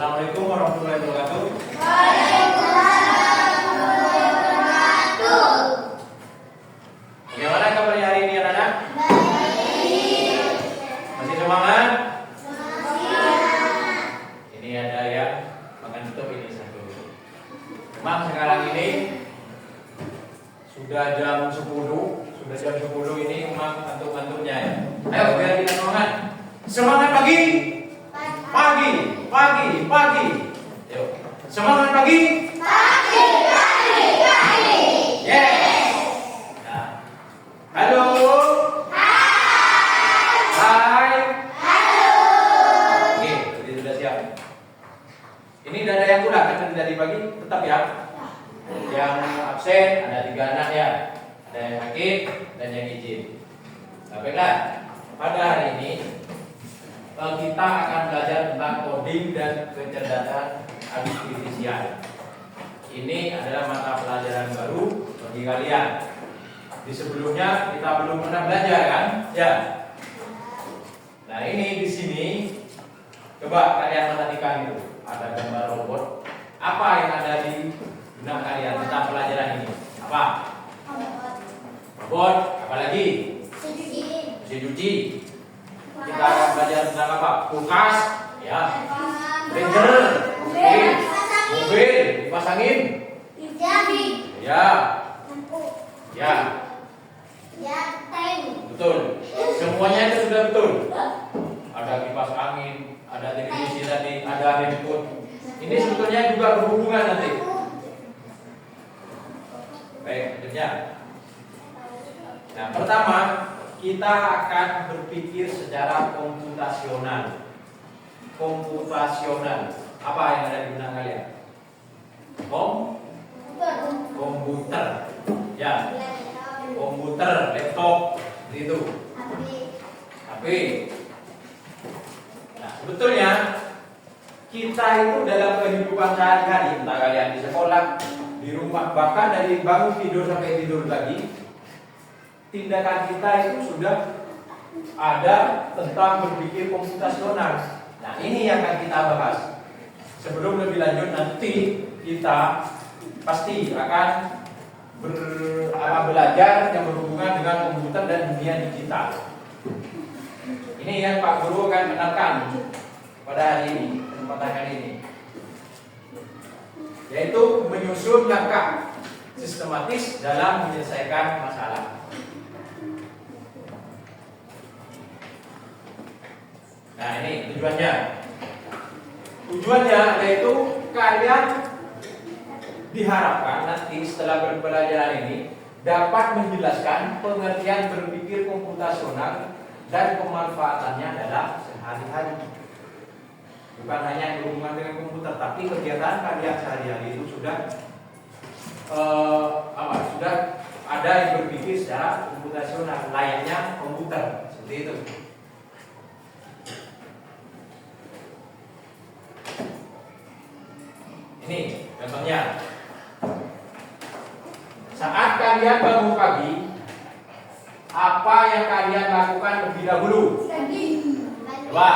Assalamualaikum warahmatullahi wabarakatuh. Waalaikumsalam warahmatullahi wabarakatuh. Bagaimana kabarnya hari ini anak-anak? Baik. Masih semangat? Semangat. Ini ada yang makan tutup ini satu. Memang sekarang ini sudah jam 10 ini memang ngantuk-ngantuknya ya. Ayo biar kita semangat. Semangat pagi. Pagi. Yuk. Semangat pagi. Pagi. Yes. Nah. Halo. Hai. Halo. Oke, jadi sudah siap. Ini tidak ada yang kurang kan dari pagi, tetap ya. Yang absen ada 3 anak ya. Ada yang sakit dan yang izin. Nah, baiklah. Pada hari ini kita akan belajar tentang coding dan kecerdasan artifisial. Ini adalah mata pelajaran baru bagi kalian. Di sebelumnya kita belum pernah belajar kan? Ya. Nah, ini di sini coba kalian perhatikan itu. Ada gambar robot. Apa yang ada di benak kalian tentang pelajaran ini? Apa? Robot. Apalagi? Mesin cuci. Kita akan belajar tentang apa? Kulkas, ya. Printer, mobil, dipasangin. Ya. Betul. Semuanya itu sudah betul. Ada kipas angin, ada televisi tadi, ada handphone. Ini sebetulnya juga berhubungan nanti. Baik, lanjutnya. Nah, pertama kita akan berpikir secara komputasional. Apa yang ada di benak kalian? Komputer. Ya. Komputer, laptop, itu. HP. Nah, sebetulnya kita itu dalam kehidupan sehari-hari, entah kalian di sekolah, di rumah, bahkan dari bangun tidur sampai tidur lagi, tindakan kita itu sudah ada tentang berpikir komputasional. Nah, ini yang akan kita bahas. Sebelum lebih lanjut, nanti kita pasti akan belajar yang berhubungan dengan komputer dan dunia digital. Ini yang Pak Guru akan menerangkan pada hari ini, kesempatan kali ini, yaitu menyusun langkah sistematis dalam menyelesaikan masalah. Nah, ini tujuannya yaitu kalian diharapkan nanti setelah berpelajaran ini dapat menjelaskan pengertian berpikir komputasional dan pemanfaatannya dalam sehari-hari. Bukan hanya yang berhubungan dengan komputer, tapi kegiatan kalian sehari-hari itu sudah sudah ada yang berpikir secara komputasional, layaknya komputer, seperti itu. Ini contohnya. Saat kalian bangun pagi, apa yang kalian lakukan lebih dahulu? Coba.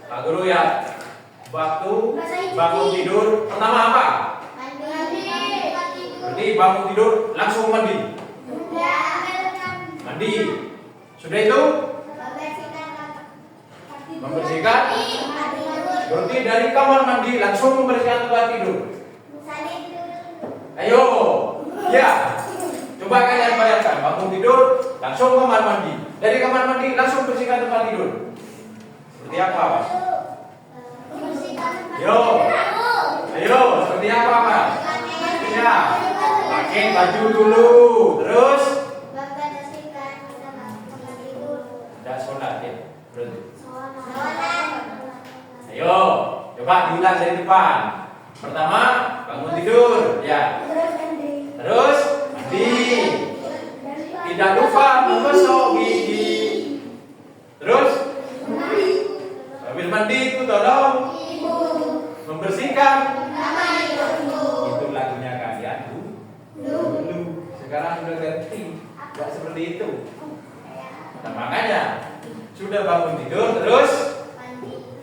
Pak Guru ya. Waktu bangun tidur pertama apa? Berarti bangun tidur langsung mandi. Mandi. Sudah itu? Membersihkan. Berarti dari kamar mandi langsung membersihkan tempat tidur. Ayo, ya. Coba kalian bayangkan, bangun tidur langsung kamar mandi. Dari kamar mandi langsung bersihkan tempat tidur. Seperti apa, Mas? Ayo, seperti apa, Mas? Ya, pakai baju dulu, terus tidak sholat ya, berarti. Ayo, coba diulang dari depan. Pertama, bangun tidur, ya. Terus mandi. Tidak lupa menggosok gigi. Terus habis mandi itu tolong membersihkan. Itu lagunya kalian dulu. Sekarang sudah ganti, tidak seperti itu. Nah, makanya sudah bangun tidur terus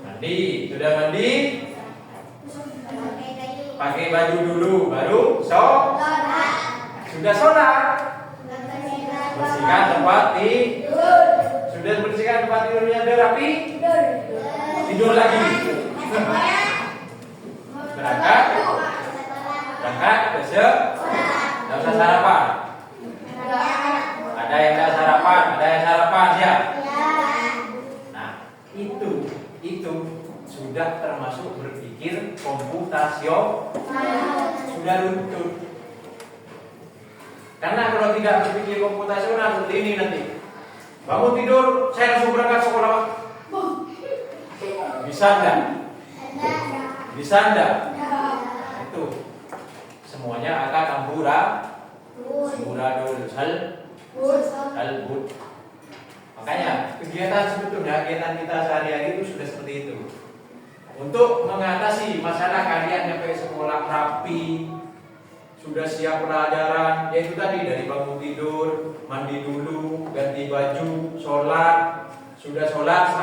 mandi. Mandi, sudah mandi? Pakai kayu. Pakai baju dulu, baru Sholat. sudah sholat. Bersihkan Bersihkan tempat tidur. sudah bersihkan tempat tidurnya sudah rapi. Tidur lagi. Berangkat, besok. Tidak usah sarapan. Ada yang tidak sarapan, ada yang sarapan ya. Nah, itu sudah termasuk berpikir komputasional. Sudah luntur. Karena kalau tidak berpikir komputasional seperti ini nanti, bangun tidur, saya langsung berangkat sekolah. Bisa enggak? Bisa enggak? Itu semuanya akan amburadul salbut. Makanya kegiatan kita sehari-hari itu sudah seperti itu. Untuk mengatasi masalah kalian sampai sekolah rapi, sudah siap pelajaran, yaitu tadi dari bangun tidur, mandi dulu, ganti baju, sholat, sudah sholat,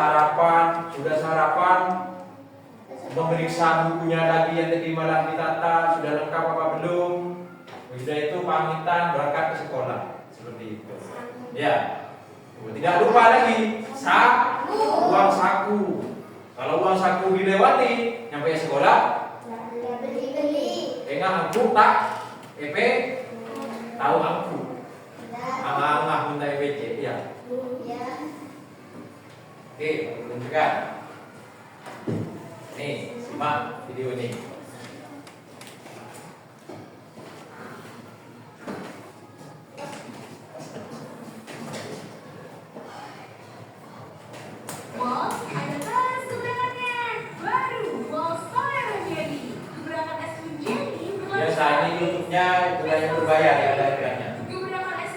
sudah sarapan, memeriksa bukunya lagi yang tadi malam ditata, sudah lengkap apa belum, sudah itu pamitan berangkat ke sekolah, seperti itu. Ya, tidak lupa lagi uang saku. Kalau uang saku dilewati, nyampe sekolah, angku tak, tahu angku, angah minta EPC, ya. Oke, tunjukkan. Nih, simak video ini. Bos, ada terus kebenarannya. Baru Bos Soler Jelly. Gebrakan es krim jelly berlaku. Biasanya YouTube-nya itu yang berbayar ya layanannya. Gebrakan es.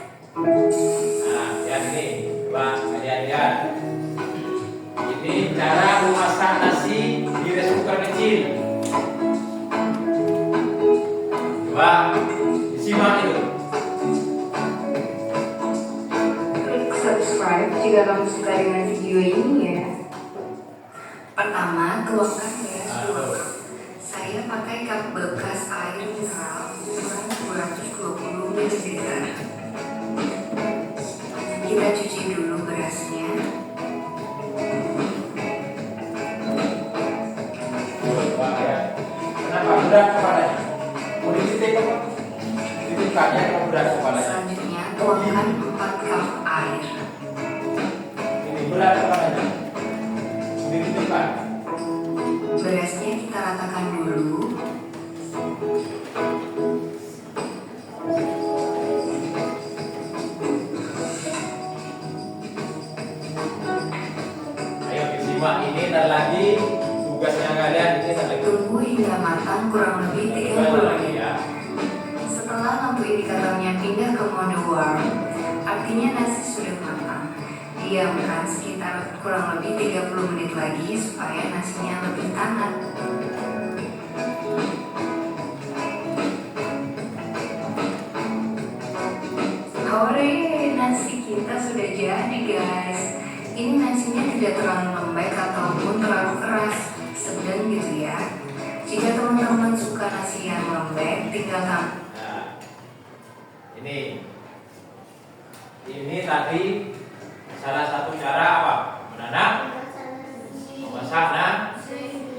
Nah, yang ini, coba kalian lihat. Ini cara memasak nasi di rice cooker kecil. Coba disimak itu. Klik subscribe jika kamu suka dengan video ini ya. Pertama, tuangkan gas dulu. Saya pakai cup bekas air mineral ukuran 220 ml. Kita cuci dulu berasnya. Coba ya. Kenapa berat kepalanya? Mau dititik apa? Titipkannya kalau berat kepalanya. Selanjutnya, tuangkan 4 cup air. Ini berat kepalanya. Dititipkan. Berasnya kita ratakan dulu. Ayo disimak ini dan lagi tugasnya kalian ini dan lagi. Tunggu hingga matang kurang lebih 30 Coba lagi menit. ya. Setelah lampu indikatornya pindah ke mode warm, artinya nasi sudah matang. Diamkan sekitar kurang lebih 30 menit lagi supaya nasinya lebih hangat. Hore, nasi kita sudah jadi guys. Ini nasinya tidak terlalu lembek ataupun terlalu keras, sedang gitu ya. Jika teman-teman suka nasi yang lembek, tinggal Nah, ini tadi salah satu cara apa? Menanam, memasak. Nah,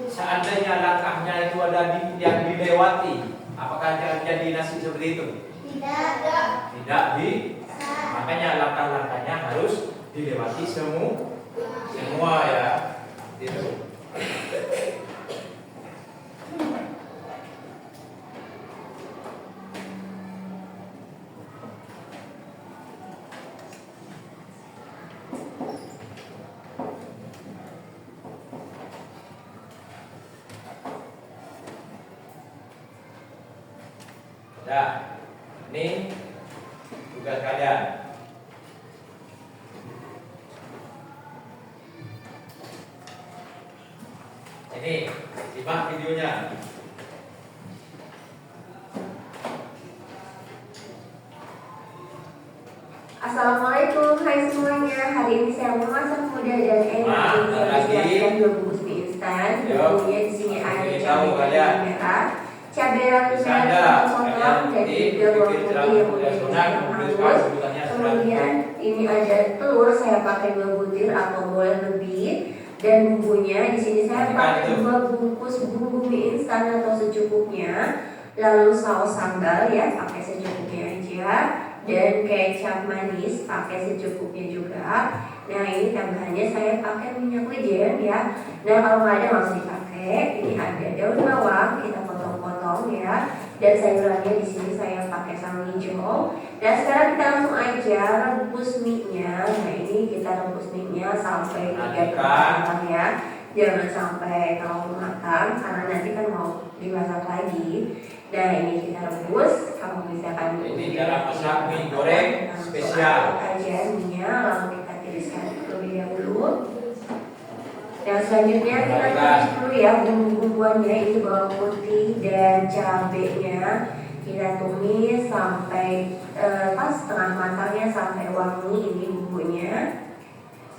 seandainya langkahnya itu ada yang dilewati, apakah jadi nasi seperti itu? Tidak makanya langkah-langkahnya harus dilewati semua ya. Itu. Nah, ini tugas kalian. Ini simak videonya. Assalamualaikum, hai semuanya. Hari ini saya memasak mudah dan enak Nah, yang lagi. disiapkan 2 bungkus mie instan kan? Yuk. Bumbunya di sini ada Ini tahu cabai kalian. merah, cabai rawit Bisa merah Anda, potong kalian dan nanti juga bawang pikir putih jelas yang kemudian udah sunnah, ditumis menuliskan halus. sebutannya sudah. Kemudian ini ada telur, saya pakai 2 butir atau boleh lebih. Dan bumbunya di sini saya pakai 2 bungkus bumbu mie instan atau secukupnya. Lalu saus sambal ya, pakai secukupnya aja. Dan kecap manis pakai secukupnya juga. Nah ini tambahannya saya pakai minyak wijen ya. Nah kalau nggak ada nggak usah dipakai. Ini ada daun bawang kita potong-potong ya. Dan sayurannya di sini saya pakai sambal hijau. Dan sekarang kita langsung aja rebus mie-nya. Nah ini kita rebus mie-nya sampai 3 matang ya. Jangan sampai terlalu matang karena nanti kan mau dimasak lagi. Nah ini kita rebus, kamu misalkan Ini cara masak mie goreng spesial. aja minyak, lalu kita tiriskan terlebih dahulu. Dan selanjutnya kita tumis dulu ya bumbu-bumbuannya, ini bawang putih dan cabenya kita tumis sampai pas setengah matangnya sampai wangi ini bumbunya.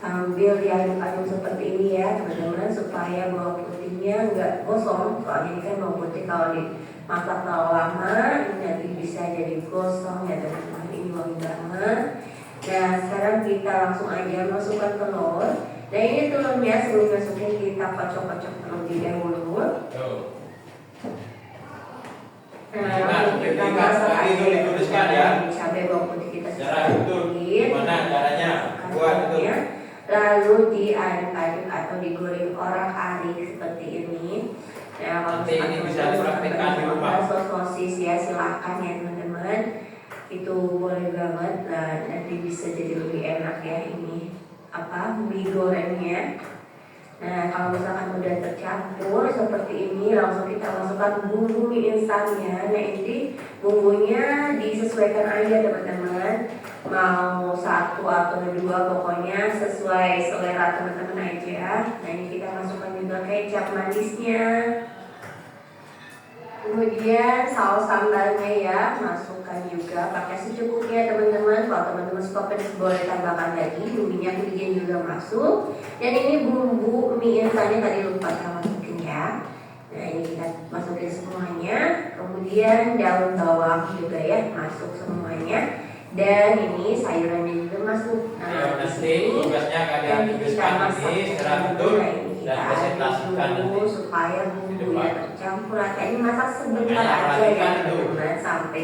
Sambil diaduk-aduk seperti ini ya teman-teman supaya bawang putihnya nggak gosong, soalnya ini kan bawang putih kalau dimasak terlalu lama ini nanti bisa jadi gosong ya teman-teman. Ini wangi banget. Nah sekarang kita langsung aja masukkan telur. Nah ini telurnya sebelum masukin kita kocok-kocok terlebih dahulu. Nah kita masak aja dituliskan ya. cabai bawang putih kita Cara itu gimana caranya buat itu? Lalu diaduk-aduk atau digoreng orak-arik seperti ini. Nah, kalau Nanti ini bisa dipraktikkan di rumah. sosis ya silakan ya teman-teman. Itu boleh banget. Nah, nanti bisa jadi lebih enak ya ini mie gorengnya. Nah kalau misalkan udah tercampur seperti ini langsung kita masukkan bumbu mie instannya. Nah ini bumbunya disesuaikan aja teman-teman, mau 1 atau 2 pokoknya sesuai selera teman-teman aja. Nah ini kita masukkan juga kecap manisnya, kemudian saus sambalnya ya masukkan juga pakai secukupnya teman-teman. Kalau teman-teman suka pedas boleh tambahkan lagi, minyak wijen juga masuk. Dan ini bumbu mie instannya tadi lupa saya masukin ya. Nah ini kita masukin semuanya, kemudian daun bawang juga ya masuk semuanya. Dan ini sayurannya juga masuk. Nah, nanti tugasnya kalian tuliskan ini secara betul dan presentasikan nanti supaya bumbunya tercampur. Ini masak sebentar aja ya teman-teman sampai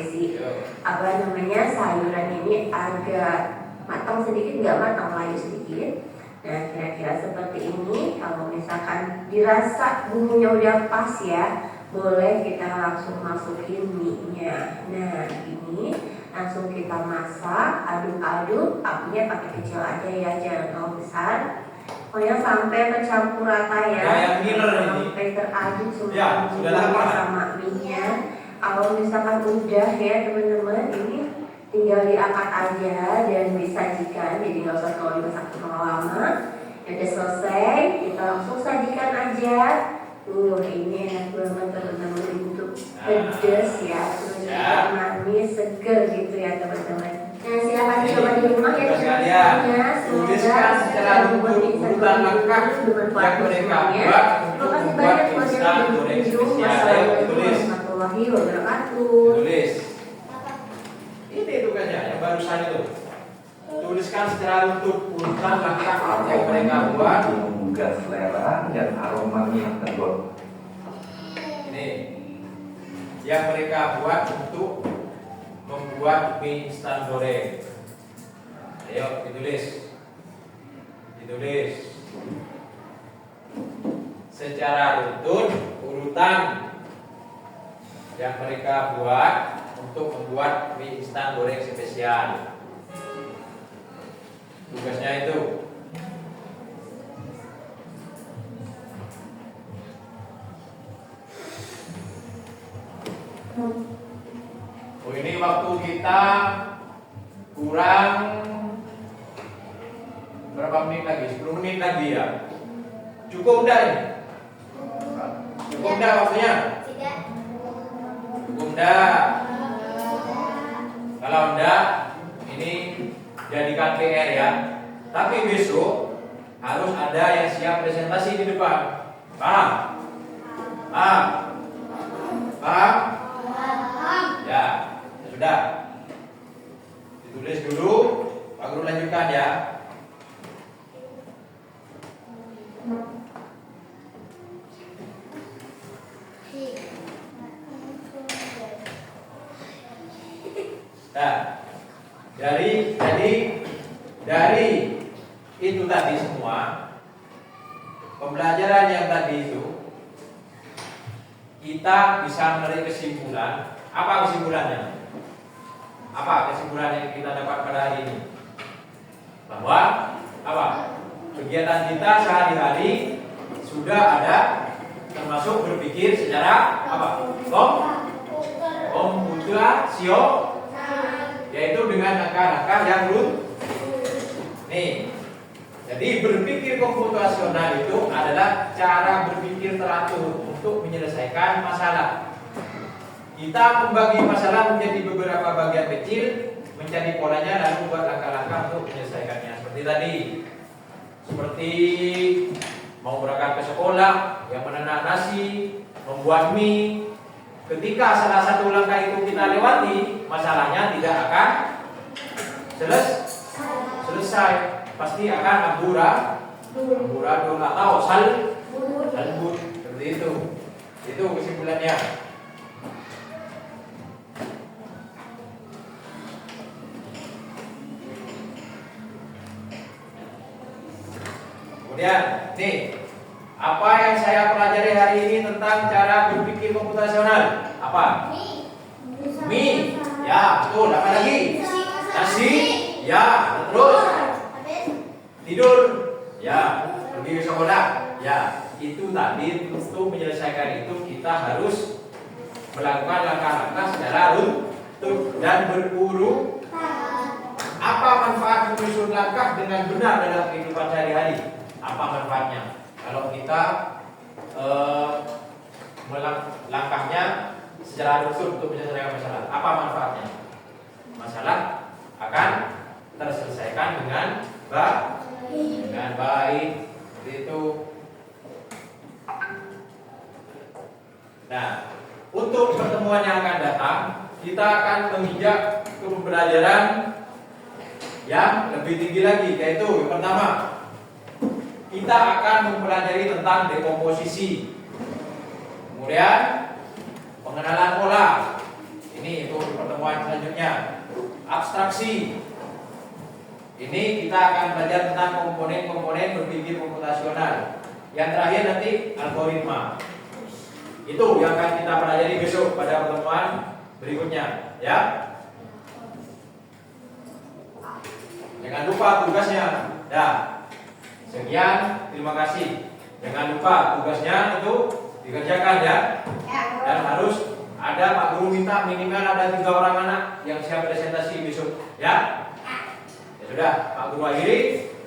sayuran ini agak matang sedikit, nggak matang layu sedikit. Nah kira-kira seperti ini. Kalau misalkan dirasa bumbunya udah pas ya, boleh kita langsung masukin mie-nya. Nah ini langsung kita masak, aduk-aduk, apinya pakai kecil aja ya, jangan terlalu besar. Pokoknya sampai bercampur rata ya, sampai teraduk semua bumbunya sama mie-nya. Kalau misalkan udah ya teman-teman, ini tinggal diangkat aja dan disajikan, jadi nggak usah terlalu dimasak terlalu lama. Udah selesai, kita langsung sajikan aja. Ini enak banget teman-teman, untuk pedas ya, terus juga manis, seger gitu ya teman-teman. Nah silakan coba di rumah ya teman-teman. Tuliskan secara utuh urutan langkah yang mereka buat untuk membuat instan goreng spesial. Ayo tulis. Warahmatullahi wabarakatuh. Tulis. Ini tugasnya yang barusan itu. Tuliskan secara utuh urutan langkah yang mereka buat menggugah selera dan aroma mie yang tegur. ini yang mereka buat untuk membuat mie instan goreng. Ayo ditulis. Ditulis secara runtut urutan yang mereka buat untuk membuat mie instan goreng spesial. Tugasnya itu. Oh ini waktu kita kurang berapa menit lagi? 10 menit lagi ya. Cukup enggak ini? Cukup enggak waktunya? Tidak. Cukup enggak? Kalau enggak, ini jadikan PR ya. Tapi besok harus ada yang siap presentasi di depan. Paham? Paham? Paham? Paham. Ya, ya sudah. Ditulis dulu, Pak Guru lanjutkan ya. Nah, dari itu tadi semua pembelajaran yang tadi itu kita bisa menarik kesimpulan. Apa kesimpulannya? Apa kesimpulan yang kita dapat pada hari ini? Bahwa apa? Kegiatan kita sehari-hari sudah ada termasuk berpikir secara apa? Komputasi, yaitu dengan langkah-langkah yang nih. Jadi berpikir komputasional itu adalah cara berpikir teratur untuk menyelesaikan masalah. Kita membagi masalah menjadi beberapa bagian kecil, mencari polanya lalu buat langkah-langkah untuk menyelesaikannya. Seperti tadi, seperti mau berangkat ke sekolah, yang menanak nasi, membuat mie. Ketika salah satu langkah itu kita lewati, masalahnya tidak akan selesai. Pasti akan amburadul atau salbut. Seperti itu. Itu kesimpulannya. Kemudian, nih, apa yang saya pelajari hari ini tentang cara berpikir komputasional? Apa? Mie. Ya, betul. Apa lagi? Nasi. Ya, terus tidur. Ya, pergi ke sekolah. Ya, itu tadi untuk menyelesaikan itu kita harus melakukan langkah-langkah secara rutin dan berurutan. Apa manfaat menyusun langkah dengan benar dalam kehidupan sehari-hari? Apa manfaatnya? Kalau kita langkahnya secara rutin untuk menyelesaikan masalah, apa manfaatnya? Masalah akan terselesaikan dengan baik. Seperti itu. Nah, untuk pertemuan yang akan datang, kita akan menginjak ke pembelajaran yang lebih tinggi lagi, yaitu yang pertama, kita akan mempelajari tentang dekomposisi. Kemudian pengenalan pola. Ini itu pertemuan selanjutnya. Abstraksi. Ini kita akan belajar tentang komponen-komponen berpikir komputasional. Yang terakhir nanti algoritma. Itu yang akan kita pelajari besok pada pertemuan berikutnya, ya. Jangan lupa tugasnya. Ya. Sekian, terima kasih. Jangan lupa tugasnya itu dikerjakan ya. Dan harus ada Pak Guru minta minimal ada 3 orang anak yang siap presentasi besok, ya. Ya sudah, Pak Guru akhiri.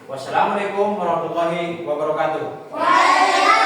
Wassalamualaikum warahmatullahi wabarakatuh. Waalaikumsalam.